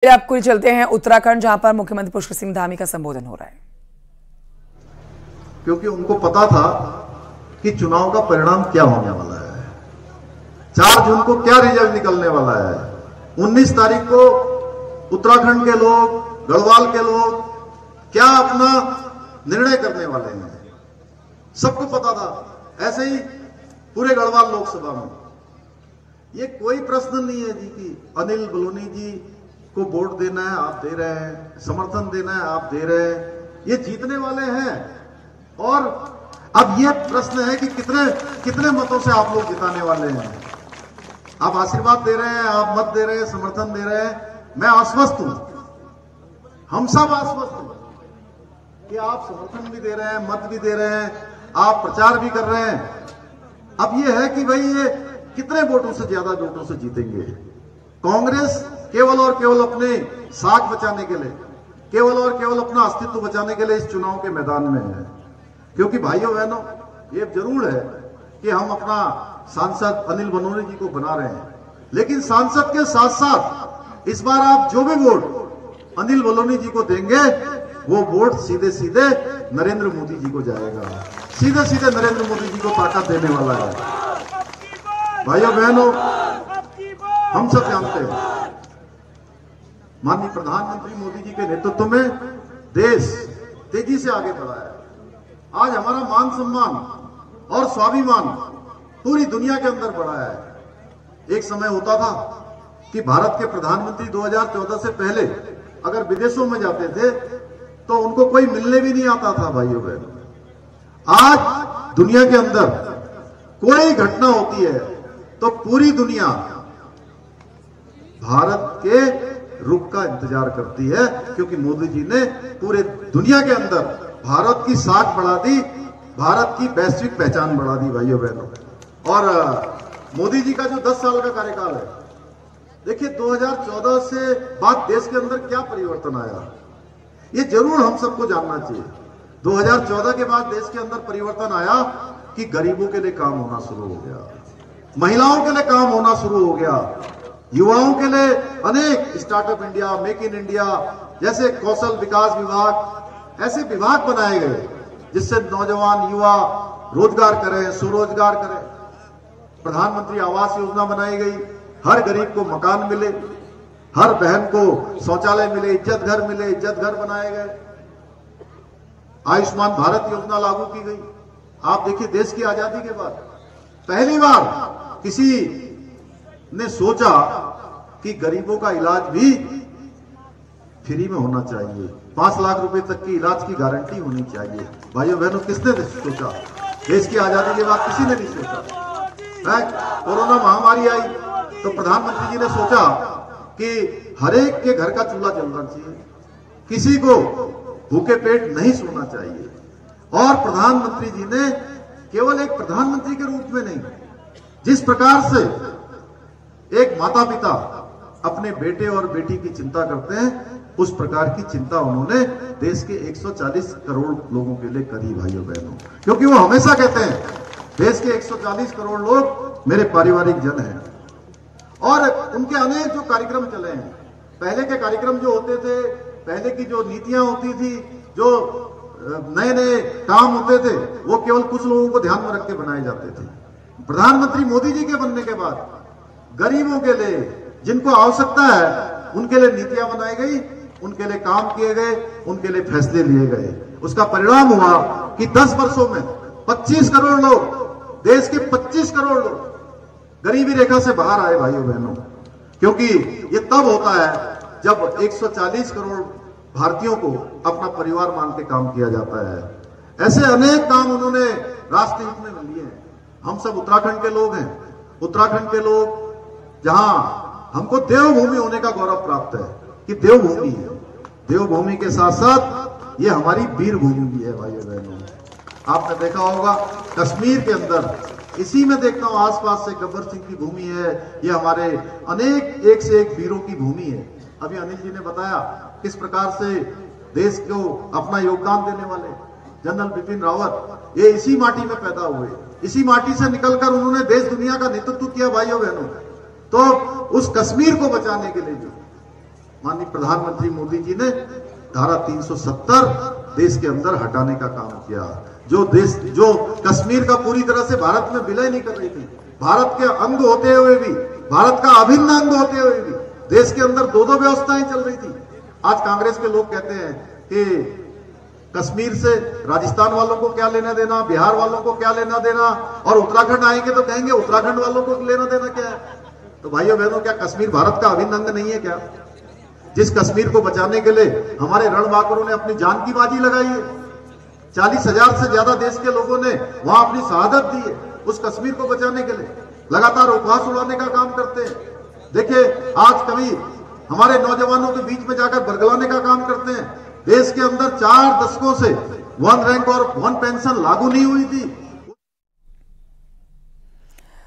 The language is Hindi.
आपको चलते हैं उत्तराखंड, जहां पर मुख्यमंत्री पुष्कर सिंह धामी का संबोधन हो रहा है। क्योंकि उनको पता था कि चुनाव का परिणाम क्या होने वाला है, 4 जून को क्या रिजल्ट निकलने वाला है, 19 तारीख को उत्तराखंड के लोग, गढ़वाल के लोग क्या अपना निर्णय करने वाले हैं, सबको पता था। ऐसे ही पूरे गढ़वाल लोकसभा में ये कोई प्रश्न नहीं है जी कि अनिल बलूनी जी को वोट देना है आप दे रहे हैं, समर्थन देना है आप दे रहे हैं, ये जीतने वाले हैं। और अब ये प्रश्न है कि कितने मतों से आप लोग जिताने वाले हैं। आप आशीर्वाद दे रहे हैं, आप मत दे रहे हैं, समर्थन दे रहे हैं, मैं आश्वस्त हूं, हम सब आश्वस्त हैं कि आप समर्थन भी दे रहे हैं, मत भी दे रहे हैं, आप प्रचार भी कर रहे हैं। अब ये है कि भाई ये कितने वोटों से, ज्यादा वोटों से जीतेंगे। कांग्रेस केवल और केवल अपने साख बचाने के लिए, केवल और केवल अपना अस्तित्व बचाने के लिए इस चुनाव के मैदान में है। क्योंकि भाइयों बहनों, ये जरूर है कि हम अपना सांसद अनिल बलूनी जी को बना रहे हैं, लेकिन सांसद के साथ साथ इस बार आप जो भी वोट अनिल बलूनी जी को देंगे वो वोट सीधे सीधे नरेंद्र मोदी जी को जाएगा, सीधे सीधे नरेंद्र मोदी जी को ताकत देने वाला है। भाइयों बहनों, हम सब जानते हैं माननीय प्रधानमंत्री मोदी जी के नेतृत्व में देश तेजी से आगे बढ़ा है। आज हमारा मान सम्मान और स्वाभिमान पूरी दुनिया के अंदर बढ़ा है। एक समय होता था कि भारत के प्रधानमंत्री 2014 से पहले अगर विदेशों में जाते थे तो उनको कोई मिलने भी नहीं आता था। भाइयों बहनों, आज दुनिया के अंदर कोई घटना होती है तो पूरी दुनिया भारत के रुख का इंतजार करती है, क्योंकि मोदी जी ने पूरे दुनिया के अंदर भारत की साख बढ़ा दी, भारत की वैश्विक पहचान बढ़ा दी। भाइयों बहनों, और मोदी जी का जो 10 साल का कार्यकाल है, देखिए 2014 से बाद देश के अंदर क्या परिवर्तन आया, ये जरूर हम सबको जानना चाहिए। 2014 के बाद देश के अंदर परिवर्तन आया कि गरीबों के लिए काम होना शुरू हो गया, महिलाओं के लिए काम होना शुरू हो गया, युवाओं के लिए अनेक startup India, make in India जैसे कौशल विकास विभाग, ऐसे विभाग बनाए गए जिससे नौजवान युवा रोजगार करें, स्वरोजगार करें। प्रधानमंत्री आवास योजना बनाई गई, हर गरीब को मकान मिले, हर बहन को शौचालय मिले, इज्जत घर मिले, इज्जत घर बनाए गए। आयुष्मान भारत योजना लागू की गई। आप देखिए, देश की आजादी के बाद पहली बार किसी ने सोचा कि गरीबों का इलाज भी फ्री में होना चाहिए, 5 लाख रुपए तक की इलाज की गारंटी होनी चाहिए। भाइयों बहनों, किसने सोचा? देश की आजादी के बाद किसी ने नहीं सोचा। कोरोना महामारी आई तो प्रधानमंत्री जी ने सोचा कि हर एक के घर का चूल्हा जलना चाहिए, किसी को भूखे पेट नहीं सोना चाहिए। और प्रधानमंत्री जी ने केवल एक प्रधानमंत्री के रूप में नहीं, जिस प्रकार से एक माता पिता अपने बेटे और बेटी की चिंता करते हैं, उस प्रकार की चिंता उन्होंने देश के 140 करोड़ लोगों के लिए करी। भाइयों बहनों, क्योंकि वो हमेशा कहते हैं देश के 140 करोड़ लोग मेरे पारिवारिक जन हैं। और उनके अनेक जो कार्यक्रम चले हैं, पहले के कार्यक्रम जो होते थे, पहले की जो नीतियां होती थी, जो नए नए काम होते थे, वो केवल कुछ लोगों को ध्यान में रख के बनाए जाते थे। प्रधानमंत्री मोदी जी के बनने के बाद गरीबों के लिए, जिनको आवश्यकता है, उनके लिए नीतियां बनाई गई, उनके लिए काम किए गए, उनके लिए फैसले लिए गए। उसका परिणाम हुआ कि 10 वर्षों में 25 करोड़ लोग, देश के 25 करोड़ लोग गरीबी रेखा से बाहर आए। भाइयों बहनों, क्योंकि ये तब होता है जब 140 करोड़ भारतीयों को अपना परिवार मान के काम किया जाता है। ऐसे अनेक काम उन्होंने राष्ट्र हित में लिए हैं। हम सब उत्तराखंड के लोग हैं, उत्तराखंड के लोग जहां हमको देवभूमि होने का गौरव प्राप्त है कि देवभूमि है, देवभूमि के साथ साथ ये हमारी वीर भूमि भी है। भाइयों बहनों, आपने देखा होगा कश्मीर के अंदर, इसी में देखता हूं आसपास से गब्बर सिंह की भूमि है, ये हमारे अनेक एक से एक वीरों की भूमि है। अभी अनिल जी ने बताया किस प्रकार से देश को अपना योगदान देने वाले जनरल बिपिन रावत, ये इसी माटी में पैदा हुए, इसी माटी से निकलकर उन्होंने देश दुनिया का नेतृत्व किया। भाइयों बहनों, तो उस कश्मीर को बचाने के लिए जो माननीय प्रधानमंत्री मोदी जी ने धारा 370 देश के अंदर हटाने का काम किया। जो कश्मीर का पूरी तरह से भारत में विलय नहीं कर रही थी, भारत के अंग होते हुए भी, भारत का अभिन्न अंग होते हुए भी देश के अंदर दो व्यवस्थाएं चल रही थी। आज कांग्रेस के लोग कहते हैं कि कश्मीर से राजस्थान वालों को क्या लेना देना, बिहार वालों को क्या लेना देना, और उत्तराखंड आएंगे तो कहेंगे उत्तराखंड वालों को लेना देना क्या है। तो भाइयों बहनों, क्या कश्मीर भारत का अभिन्न अंग नहीं है क्या? जिस कश्मीर को बचाने के लिए हमारे रणबांकुरों ने अपनी जान की बाजी लगाई है, 40,000 से ज्यादा देश के लोगों ने वहां अपनी शहादत दी है उस कश्मीर को बचाने के लिए, लगातार उपहास उड़ाने का काम करते हैं। देखिए, आज कभी हमारे नौजवानों के बीच में जाकर बरगलाने का काम करते हैं। देश के अंदर 4 दशकों से 1 रैंक और 1 पेंशन लागू नहीं हुई थी,